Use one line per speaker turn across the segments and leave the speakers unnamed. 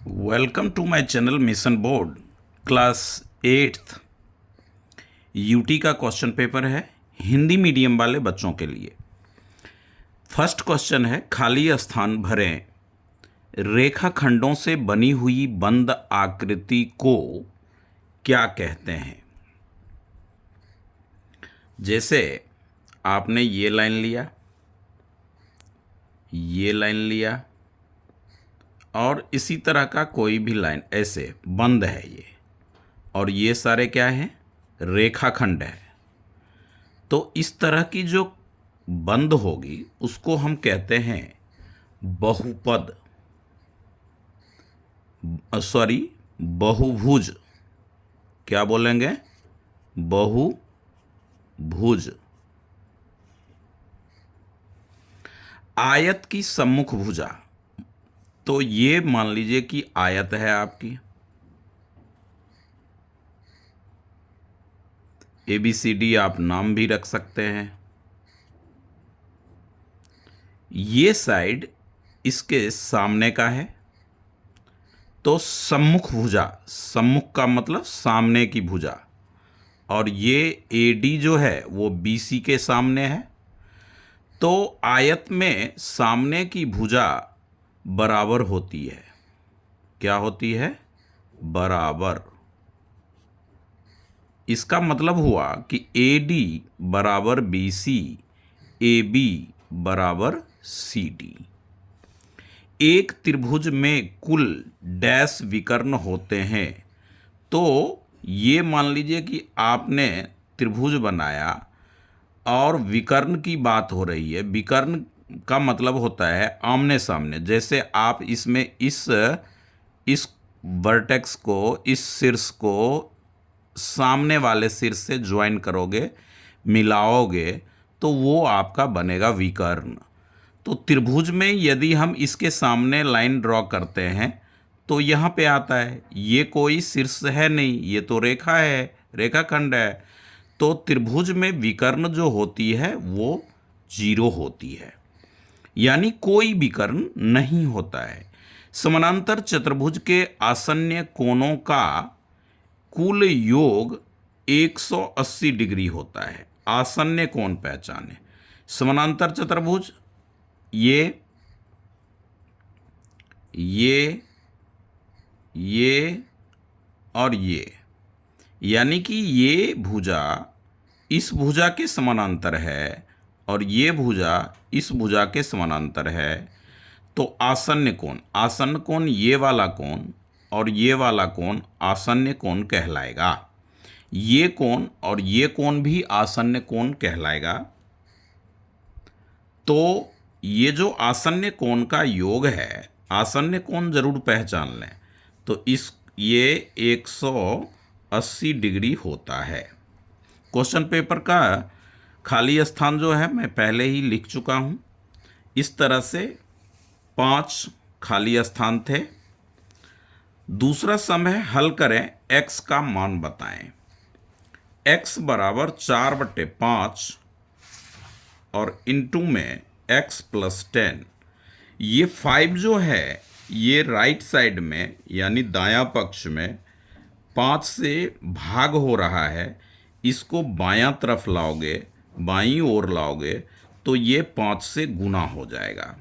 Welcome to my channel mission board class 8th UT का question paper है Hindi medium वाले बच्चों के लिए। फर्स्ट क्वेश्चन है, खाली स्थान भरें। रेखाखंडों से बनी हुई बंद आकृति को क्या कहते हैं? जैसे आपने ये लाइन लिया, ये लाइन लिया और इसी तरह का कोई भी लाइन ऐसे बंद है ये, और ये सारे क्या हैं? रेखाखंड है। तो इस तरह की जो बंद होगी उसको हम कहते हैं बहुपद, सॉरी बहुभुज। क्या बोलेंगे? बहुभुज। आयत की सम्मुख भुजा, तो ये मान लीजिए कि आयत है आपकी, ABCD आप नाम भी रख सकते हैं। ये साइड इसके सामने का है, तो सम्मुख भुजा, सम्मुख का मतलब सामने की भुजा, और ये AD जो है वो BC के सामने है। तो आयत में सामने की भुजा बराबर होती है। क्या होती है? बराबर। इसका मतलब हुआ कि AD बराबर BC, AB बराबर CD। एक त्रिभुज में कुल डैश विकर्ण होते हैं। तो ये मान लीजिए कि आपने त्रिभुज बनाया और विकर्ण की बात हो रही है। विकर्ण का मतलब होता है आमने सामने। जैसे आप इसमें इस वर्टेक्स को, इस शीर्ष को सामने वाले शीर्ष से ज्वाइन करोगे, मिलाओगे, तो वो आपका बनेगा विकर्ण। तो त्रिभुज में यदि हम इसके सामने लाइन ड्रॉ करते हैं तो यहाँ पे आता है, ये कोई शीर्ष है नहीं, ये तो रेखा है, रेखाखंड है। तो त्रिभुज में विकर्ण जो होती है वो 0 होती है, यानी कोई विकर्ण नहीं होता है। समानांतर चतुर्भुज के आसन्न कोणों का कुल योग 180 डिग्री होता है। आसन्न कोण पहचाने। समानांतर चतुर्भुज ये और ये, यानी कि ये भुजा इस भुजा के समानांतर है और ये भुजा इस भुजा के समानांतर है। तो आसन्न कोण, आसन्न कोण ये वाला कोण और ये वाला कोण आसन्न कोण कहलाएगा। ये कोण और ये कोण भी आसन्न कोण कहलाएगा। तो ये जो आसन्न कोण का योग है, आसन्न कोण जरूर पहचान लें। तो ये 180 डिग्री होता है। क्वेश्चन पेपर का खाली स्थान जो है मैं पहले ही लिख चुका हूं। इस तरह से 5 खाली स्थान थे। दूसरा सम है, हल करें, x का मान बताएं। x बराबर 4/5 और इनटू में x + 10। ये 5 जो है ये राइट साइड में यानी दायां पक्ष में 5 से भाग हो रहा है। इसको बायां तरफ लाओगे, बाईं ओर लाओगे, तो ये 5 से गुना हो जाएगा,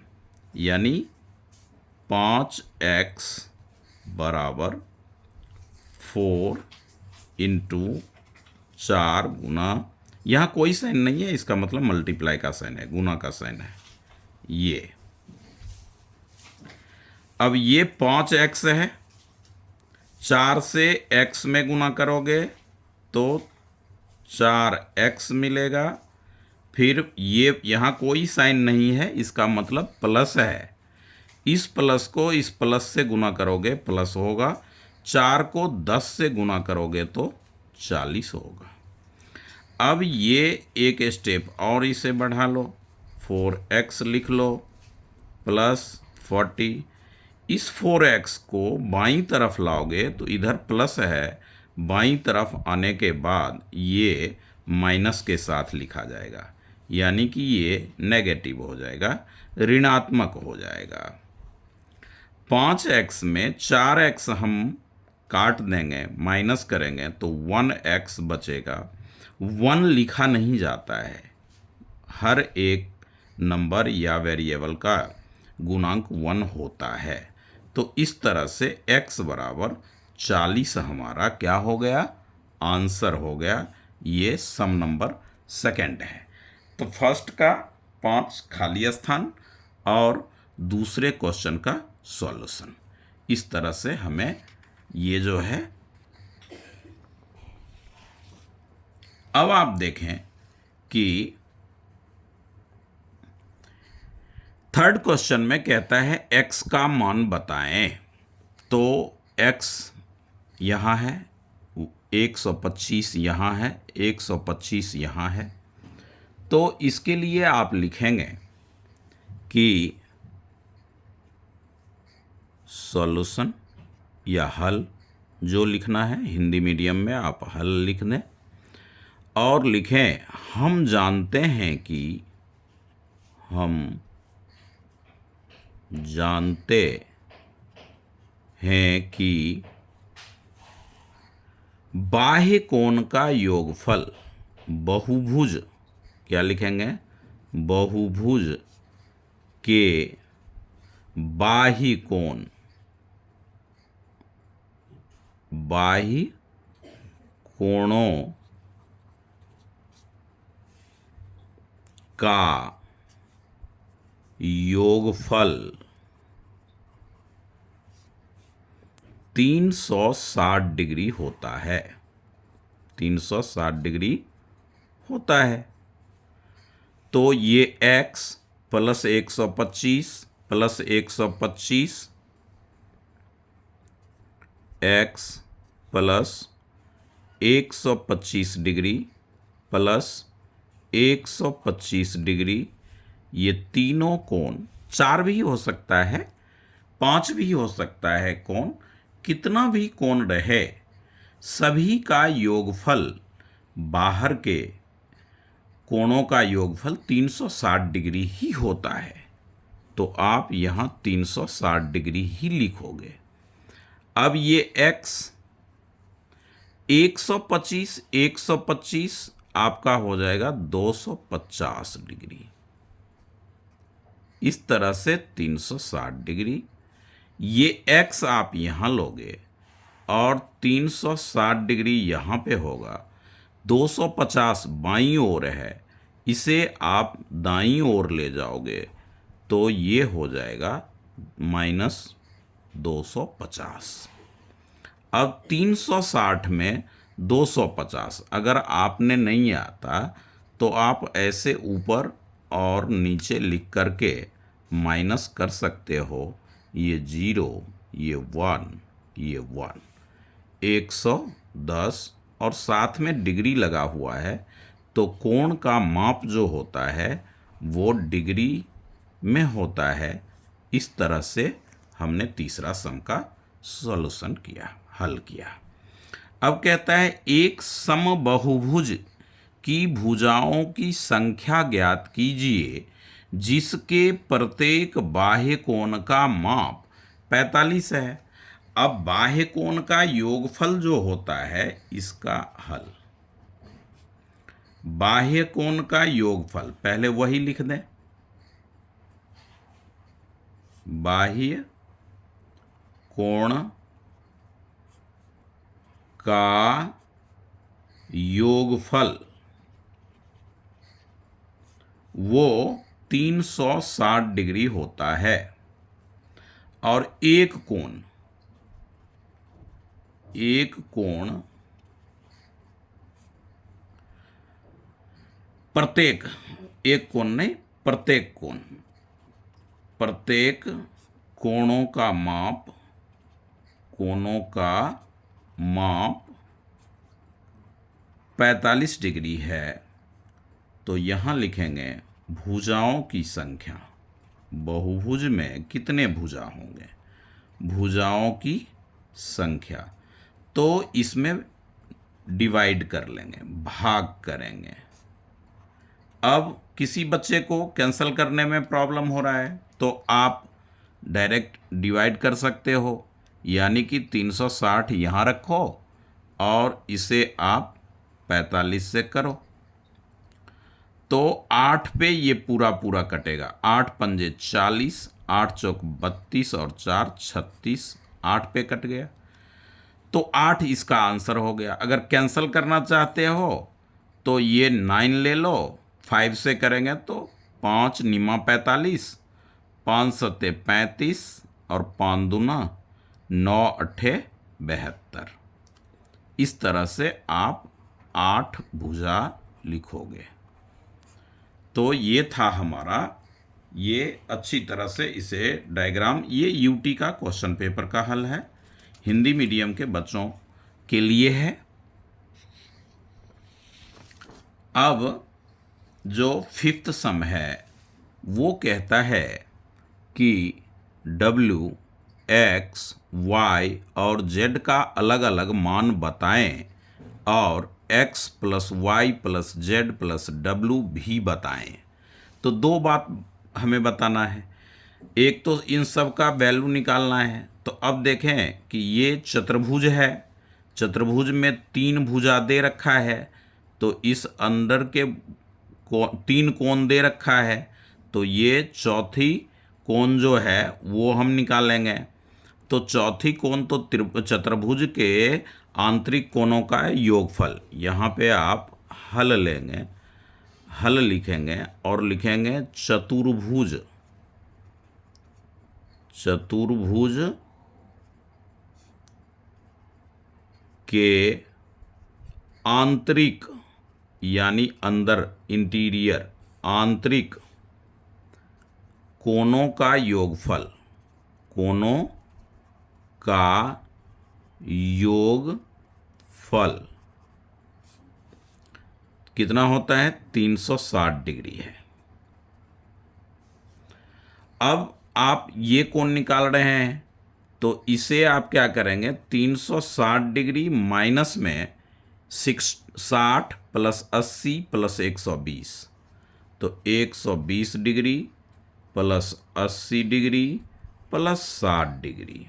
यानी 5x बराबर 4 × 4 गुना, यहाँ कोई साइन नहीं है, इसका मतलब मल्टीप्लाई का साइन है, गुना का साइन है ये। अब ये 5x है, 4 से x में गुना करोगे तो 4x मिलेगा। फिर ये यहाँ कोई साइन नहीं है, इसका मतलब प्लस है। इस प्लस को इस प्लस से गुना करोगे प्लस होगा। 4 को 10 से गुना करोगे तो 40 होगा। अब ये एक स्टेप और इसे बढ़ा लो, 4x लिख लो प्लस 40। इस 4x को बाईं तरफ लाओगे तो इधर प्लस है, बाईं तरफ आने के बाद ये माइनस के साथ लिखा जाएगा, यानी कि ये नेगेटिव हो जाएगा, ऋणात्मक हो जाएगा। 5x में 4x हम काट देंगे, माइनस करेंगे तो 1x बचेगा। 1 लिखा नहीं जाता है, हर एक नंबर या वेरिएबल का गुणांक 1 होता है। तो इस तरह से x बराबर 40 हमारा क्या हो गया, आंसर हो गया। ये सम नंबर सेकंड है। तो फर्स्ट का 5 खाली स्थान और दूसरे क्वेश्चन का सॉल्यूशन, इस तरह से हमें ये जो है। अब आप देखें कि थर्ड क्वेश्चन में कहता है x का मान बताएं। तो x यहाँ है, 125 यहाँ है, 125 यहाँ है। तो इसके लिए आप लिखेंगे कि सॉल्यूशन या हल, जो लिखना है हिंदी मीडियम में आप हल लिख दें और लिखें हम जानते हैं कि बाह्य कोण का योगफल बहुभुज, क्या लिखेंगे, बहुभुज के बाह्य कोणों का योगफल 360 डिग्री होता है। 360 डिग्री होता है। तो ये x plus 125 plus 125, x plus 125 degree plus 125 degree, ये तीनों कोण, 4 भी हो सकता है, 5 भी हो सकता है कोण, कितना भी कोण रहे, सभी का योगफल, बाहर के कोणों का योगफल 360 डिग्री ही होता है। तो आप यहाँ 360 डिग्री ही लिखोगे। अब ये x 125 आपका हो जाएगा 250 डिग्री। इस तरह से 360 डिग्री, ये x आप यहाँ लोगे और 360 डिग्री यहाँ पे होगा। 250 बाईं ओर है, इसे आप दाईं ओर ले जाओगे तो ये हो जाएगा -250। अब 360 में 250 अगर आपने नहीं आता तो आप ऐसे ऊपर और नीचे लिख करके माइनस कर सकते हो। ये 0, ये 1, ये 1, 110 और साथ में डिग्री लगा हुआ है। तो कोण का माप जो होता है वो डिग्री में होता है। इस तरह से हमने तीसरा सम का सॉल्यूशन किया, हल किया। अब कहता है एक समबाहुभुज की भुजाओं की संख्या ज्ञात कीजिए जिसके प्रत्येक बाह्य कोण का माप 45 है। अब बाह्य कोण का योगफल जो होता है इसका हल, बाह्य कोण का योगफल पहले वही लिख दें, बाह्य कोण का योगफल वो 360 डिग्री होता है और एक कोण प्रत्येक, एक कोण नहीं, प्रत्येक कोणों का माप 45 डिग्री है। तो यहाँ लिखेंगे भुजाओं की संख्या, बहुभुज में कितने भुजा होंगे, भुजाओं की संख्या। तो इसमें डिवाइड कर लेंगे, भाग करेंगे। अब किसी बच्चे को कैंसिल करने में प्रॉब्लम हो रहा है तो आप डायरेक्ट डिवाइड कर सकते हो, यानी कि 360 यहाँ रखो और इसे आप 45 से करो तो 8 पे ये पूरा पूरा कटेगा। 8 पंजे 40, 8 चौक 32 और 4 36, 8 पे कट गया तो 8 इसका आंसर हो गया। अगर कैंसिल करना चाहते हो तो ये 9 ले लो, 5 से करेंगे तो 5 निमा 45, 5 सत्ते 35 और 5 दूना 9 अट्ठे 72। इस तरह से आप 8 भुजा लिखोगे। तो ये था हमारा, ये अच्छी तरह से इसे डायग्राम, ये यूटी का क्वेश्चन पेपर का हल है, हिंदी मीडियम के बच्चों के लिए है। अब जो 5th सम है वो कहता है कि w, x, y और z का अलग अलग मान बताएं और x plus Y plus Z plus W भी बताएं। तो दो बात हमें बताना है, एक तो इन सब का वैल्यू निकालना है। तो अब देखें कि ये चतुर्भुज है, चतुर्भुज में 3 भुजा दे रखा है, तो इस अंदर के 3 कोण दे रखा है, तो ये चौथी कोण जो है वो हम निकालेंगे। तो चौथी कोण तो चतुर्भुज के आंतरिक कोणों का योगफल। यहाँ पे आप हल लेंगे, हल लिखेंगे और लिखेंगे चतुर्भुज, चतुर्भुज के आंतरिक यानी अंदर, इंटीरियर, आंतरिक कोणों का योगफल, कोणों का योगफल कितना होता है? 360 डिग्री है। अब आप ये कोण निकाल रहे हैं तो इसे आप क्या करेंगे, 360 डिग्री माइनस में 60 प्लस 80 प्लस 120, तो 120 degree plus 80 degree plus 60 degree,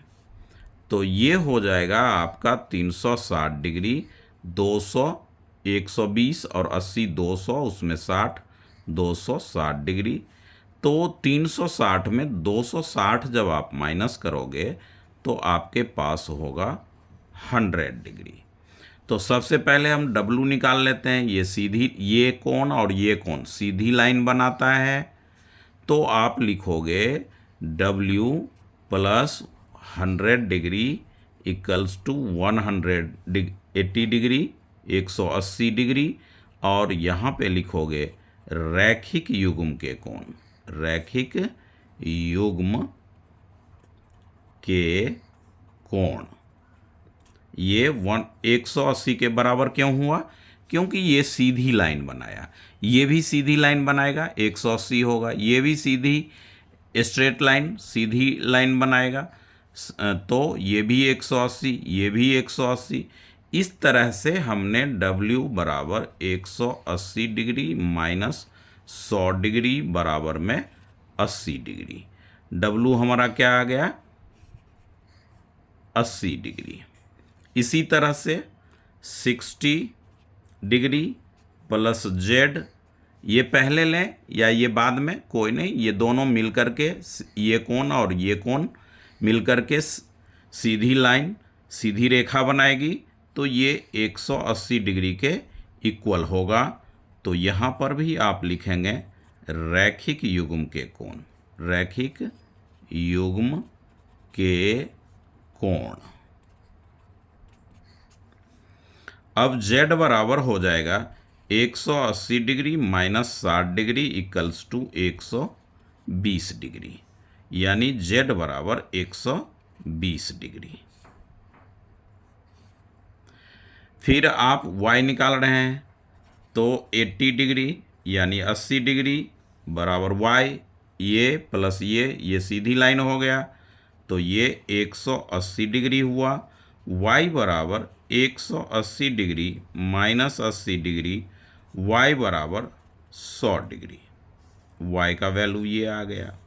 तो ये हो जाएगा आपका 360 डिग्री। 200, 120 और 80 200, उसमें 60, 260 डिग्री। तो 360 में 260 जब आप माइनस करोगे तो आपके पास होगा 100 डिग्री। तो सबसे पहले हम W निकाल लेते हैं। ये सीधी, ये कोण और ये कोण सीधी लाइन बनाता है, तो आप लिखोगे W plus 100 degree equals to 180 degree, 180 degree, और यहाँ पे लिखोगे रैखिक युग्म के कोण, रैखिक युग्म के कोण। ये 180 के बराबर क्यों हुआ? क्योंकि ये सीधी लाइन बनाया, ये भी सीधी लाइन बनाएगा 180 होगा, ये भी सीधी स्ट्रेट लाइन सीधी लाइन बनाएगा, तो ये भी 180, ये भी 180। इस तरह से हमने W बराबर 180 डिग्री माइनस 100 डिग्री बराबर में 80 डिग्री। W हमारा क्या आ गया? 80 डिग्री। इसी तरह से 60 डिग्री प्लस Z, ये पहले लें या ये बाद में, कोई नहीं, ये दोनों मिलकर के, ये कोण और ये कोण मिलकर के सीधी लाइन, सीधी रेखा बनाएगी, तो ये 180 डिग्री के इक्वल होगा। तो यहाँ पर भी आप लिखेंगे रैखिक युग्म के कोण, रैखिक युग्म के कोण। अब Z बराबर हो जाएगा 180 degree minus 60 degree equals to 120 degree, यानी Z बराबर 120 डिग्री। फिर आप Y निकाल रहे हैं तो 80 डिग्री यानी 80 डिग्री बराबर Y, ये प्लस ये सीधी लाइन हो गया, तो ये 180 डिग्री हुआ। Y बराबर 180 डिग्री माइनस 80 डिग्री, Y बराबर 100 डिग्री। Y का वैल्यू ये आ गया।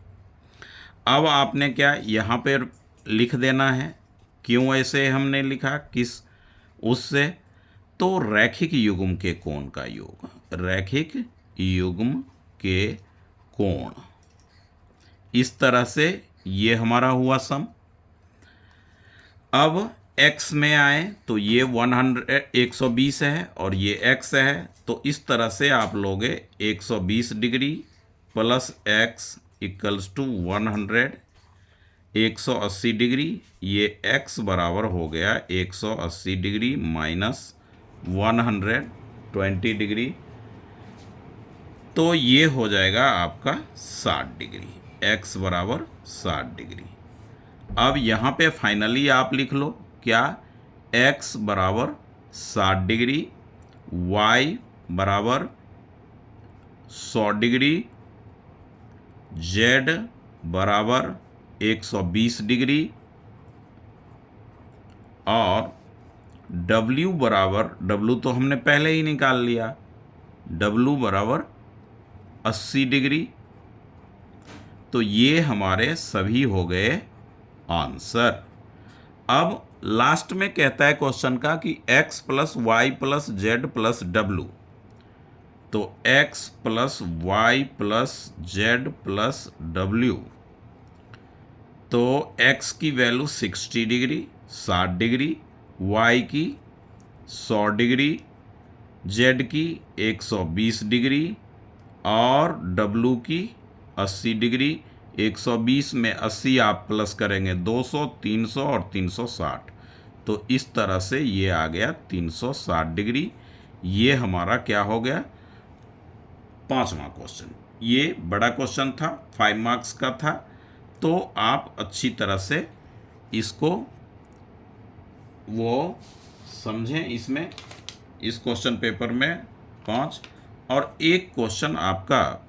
अब आपने क्या यहाँ पे लिख देना है। क्यों ऐसे हमने लिखा, किस उससे, तो रैखिक युग्म के कोण का योग, रैखिक युग्म के कोण, इस तरह से ये हमारा हुआ सम। अब x में आए तो ये 120 है और ये x है, तो इस तरह से आप लोगे 120 degree plus x equals to 100, 180 degree, ये x बराबर हो गया 180 डिग्री माइनस 120 डिग्री, तो ये हो जाएगा आपका 60 डिग्री, x बराबर 60 डिग्री। अब यहाँ पे फाइनली आप लिख लो क्या, x बराबर 60 डिग्री, y बराबर 100 डिग्री, z बराबर 120 डिग्री और w बराबर, w तो हमने पहले ही निकाल लिया, w बराबर 80 डिग्री। तो ये हमारे सभी हो गए आंसर। अब लास्ट में कहता है क्वेश्चन का कि x plus Y plus Z plus W, तो x plus Y plus Z plus W, तो x की वैल्यू 60 डिग्री 60 डिग्री, y की 100 डिग्री, z की 120 डिग्री और w की 80 डिग्री। 120 में 80 आप प्लस करेंगे 200, 300 और 360, तो इस तरह से ये आ गया 360 डिग्री। ये हमारा क्या हो गया, 5वां क्वेश्चन। ये बड़ा क्वेश्चन था, 5 मार्क्स का था, तो आप अच्छी तरह से इसको वो समझें। इसमें इस क्वेश्चन पेपर में 5 और एक क्वेश्चन आपका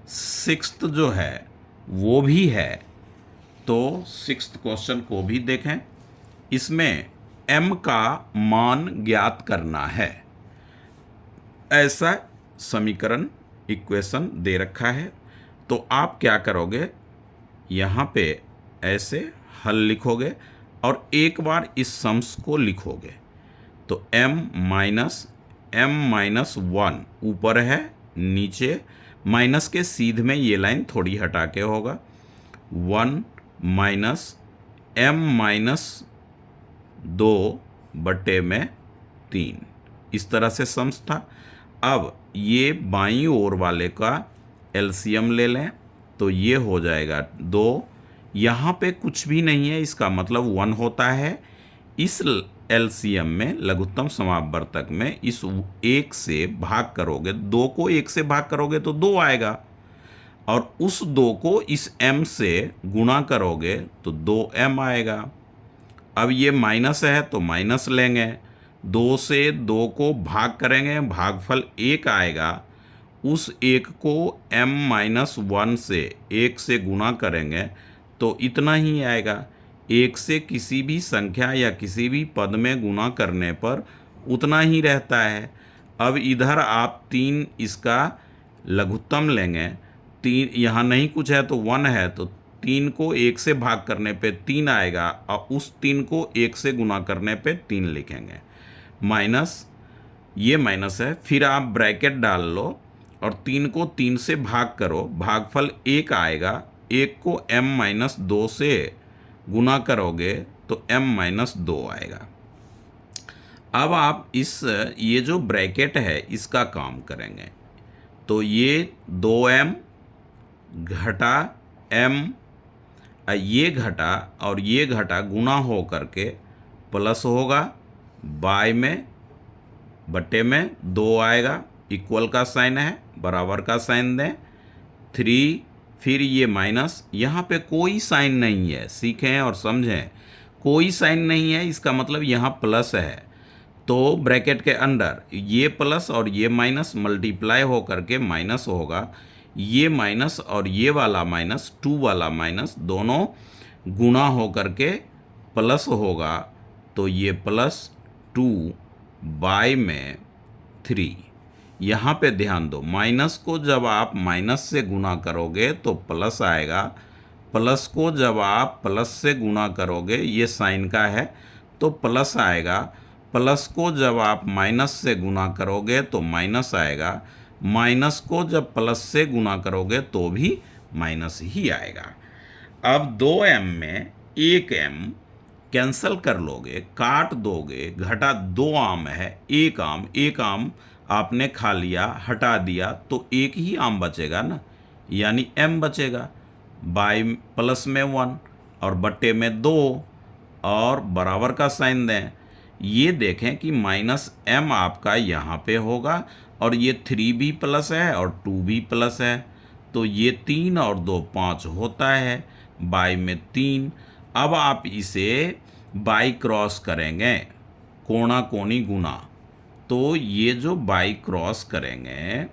6th जो है वो भी है, तो 6th क्वेश्चन को भी देखें। इसमें m का मान ज्ञात करना है, ऐसा समीकरण इक्वेशन दे रखा है। तो आप क्या करोगे, यहाँ पे ऐसे हल लिखोगे और एक बार इस सम्स को लिखोगे। तो m-1 ऊपर है, नीचे माइनस के सीध में ये लाइन थोड़ी हटा के होगा, 1 माइनस m-2 बटे में 3, इस तरह से सम्स था। अब ये बाईं ओर वाले का एलसीएम ले लें, तो ये हो जाएगा 2, यहाँ पे कुछ भी नहीं है, इसका मतलब 1 होता है। इस एलसीएम में, लघुत्तम समापवर्तक में, इस 1 से भाग करोगे, 2 को 1 से भाग करोगे तो 2 आएगा, और उस 2 को इस m से गुणा करोगे तो 2m आएगा। अब ये माइनस है तो माइनस लेंगे, 2 से 2 को भाग करेंगे, भागफल 1 आएगा, उस 1 को m-1 से 1 से गुणा करेंगे तो इतना ही आएगा। 1 से किसी भी संख्या या किसी भी पद में गुणा करने पर उतना ही रहता है। अब इधर आप 3 इसका लघुत्तम लेंगे, 3 यहाँ नहीं कुछ है तो 1 है, तो 3 को 1 से भाग करने पे 3 आएगा और उस 3 को 1 से गुणा करने पे 3 लिखेंगे, माइनस, ये माइनस है, फिर आप ब्रैकेट डाल लो और 3 को 3 से भाग करो, भागफल 1 आएगा, 1 को m-2 से गुना करोगे तो m-2 आएगा। अब आप ये जो ब्रैकेट है इसका काम करेंगे, तो ये 2m घटा m, ये घटा और ये घटा गुना हो करके प्लस होगा, बाय में बटे में 2 आएगा, इक्वल का साइन है, बराबर का साइन दें, 3, फिर ये माइनस, यहाँ पे कोई साइन नहीं है, सीखें और समझें, कोई साइन नहीं है, इसका मतलब यहाँ प्लस है, तो ब्रैकेट के अंदर ये प्लस और ये माइनस मल्टीप्लाई हो करके माइनस होगा, ये माइनस और ये वाला माइनस, 2 वाला माइनस, दोनों गुणा हो करके प्लस होगा, तो ये +2 बाय में 3। यहाँ पे ध्यान दो, माइनस को जब आप माइनस से गुना करोगे तो प्लस आएगा प्लस को जब आप प्लस से गुना करोगे, ये साइन का है तो प्लस आएगा, प्लस को जब आप माइनस से गुना करोगे तो माइनस आएगा, माइनस को जब प्लस से गुना करोगे तो भी माइनस ही आएगा। अब 2m में 1m कैंसल कर लोगे, काट दोगे, घटा 2 आम है, 1 आम आपने खा लिया, हटा दिया तो 1 ही आम बचेगा ना, यानी m बचेगा। बाई प्लस में 1 और बट्टे में 2 और बराबर का साइन दें। ये देखें कि माइनस m आपका यहाँ पे होगा और ये 3 भी प्लस है और 2 भी प्लस है, तो ये 3 और 2 5 होता है, बाई में 3। अब आप इसे बाई क्रॉस करेंगे, कोणा कोणी गुना, तो ये जो बाई क्रॉस करेंगे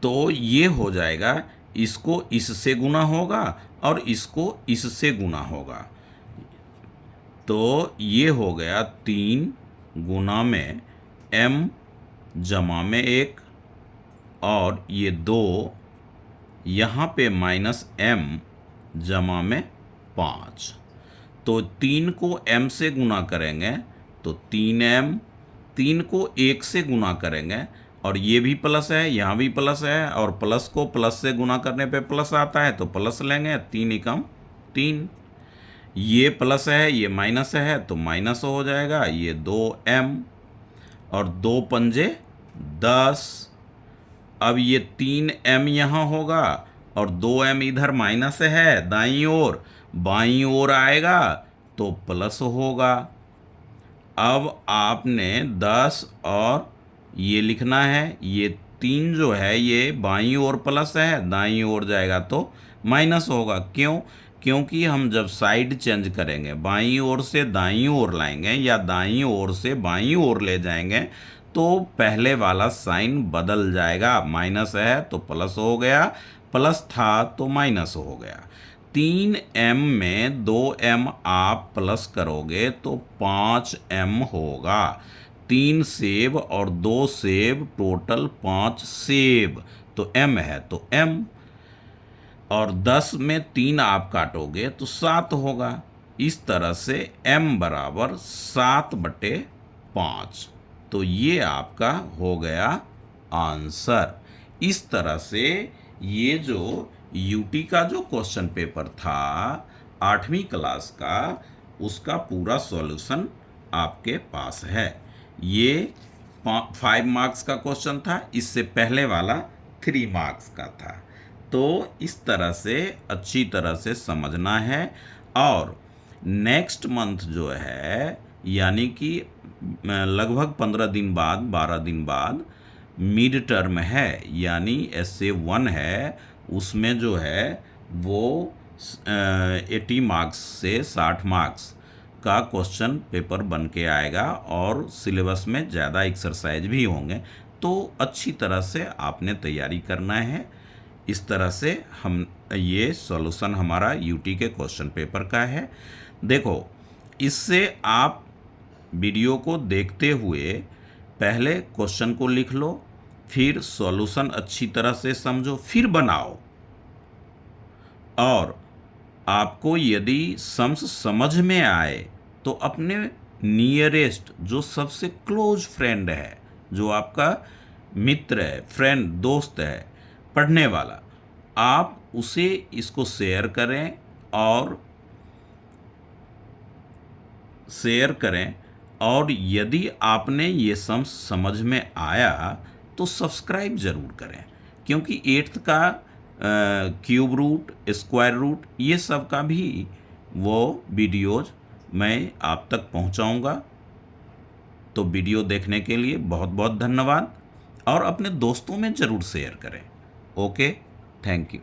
तो ये हो जाएगा, इसको इससे गुना होगा और इसको इससे गुना होगा, तो ये हो गया 3 गुना में m जमा में 1 और ये 2 यहाँ पे माइनस m जमा में 5, तो 3 को m से गुना करेंगे तो 3m, 3 को 1 से गुना करेंगे और ये भी प्लस है, यहाँ भी प्लस है और प्लस को प्लस से गुना करने पे प्लस आता है तो प्लस लेंगे, 3 एकम 3, ये प्लस है ये माइनस है तो माइनस हो जाएगा, ये 2m और 2 पंजे 10। अब ये 3m यहाँ होगा और 2m इधर माइनस है दाईं ओर, बाईं ओर आएगा तो प्लस होगा। अब आपने 10 और ये लिखना है, ये 3 जो है ये बाईं ओर प्लस है, दाईं ओर जाएगा तो माइनस होगा। क्यों? क्योंकि हम जब साइड चेंज करेंगे, बाईं ओर से दाईं ओर लाएंगे या दाईं ओर से बाईं ओर ले जाएंगे तो पहले वाला साइन बदल जाएगा, माइनस है तो प्लस हो गया, प्लस था तो माइनस हो गया। 3m में 2m आप प्लस करोगे तो 5m होगा, 3 सेब और 2 सेब टोटल 5 सेब, तो m है तो m, और 10 में 3 आप काटोगे तो 7 होगा। इस तरह से m बराबर 7/5, तो ये आपका हो गया आंसर। इस तरह से ये जो यूटी का जो क्वेश्चन पेपर था 8वीं क्लास का, उसका पूरा सॉल्यूशन आपके पास है। ये 5 मार्क्स का क्वेश्चन था, इससे पहले वाला 3 मार्क्स का था। तो इस तरह से अच्छी तरह से समझना है। और नेक्स्ट मंथ जो है, यानी कि लगभग 15 दिन बाद, 12 दिन बाद मिड टर्म है, यानी SA1 है, उसमें जो है वो 80 मार्क्स से 60 मार्क्स का क्वेश्चन पेपर बन के आएगा और सिलेबस में ज़्यादा एक्सरसाइज भी होंगे, तो अच्छी तरह से आपने तैयारी करना है। इस तरह से हम ये सॉल्यूशन हमारा यूटी के क्वेश्चन पेपर का है। देखो, इससे आप वीडियो को देखते हुए पहले क्वेश्चन को लिख लो, फिर सॉल्यूशन अच्छी तरह से समझो, फिर बनाओ। और आपको यदि सम्स समझ में आए तो अपने नियरेस्ट, जो सबसे क्लोज फ्रेंड है, जो आपका मित्र है, फ्रेंड, दोस्त है, पढ़ने वाला, आप उसे इसको शेयर करें और यदि आपने ये समझ में आया तो सब्सक्राइब ज़रूर करें, क्योंकि 8th का क्यूब रूट, स्क्वायर रूट, ये सब का भी वो वीडियोज मैं आप तक पहुंचाऊंगा। तो वीडियो देखने के लिए बहुत बहुत धन्यवाद और अपने दोस्तों में ज़रूर शेयर करें। Okay, thank you.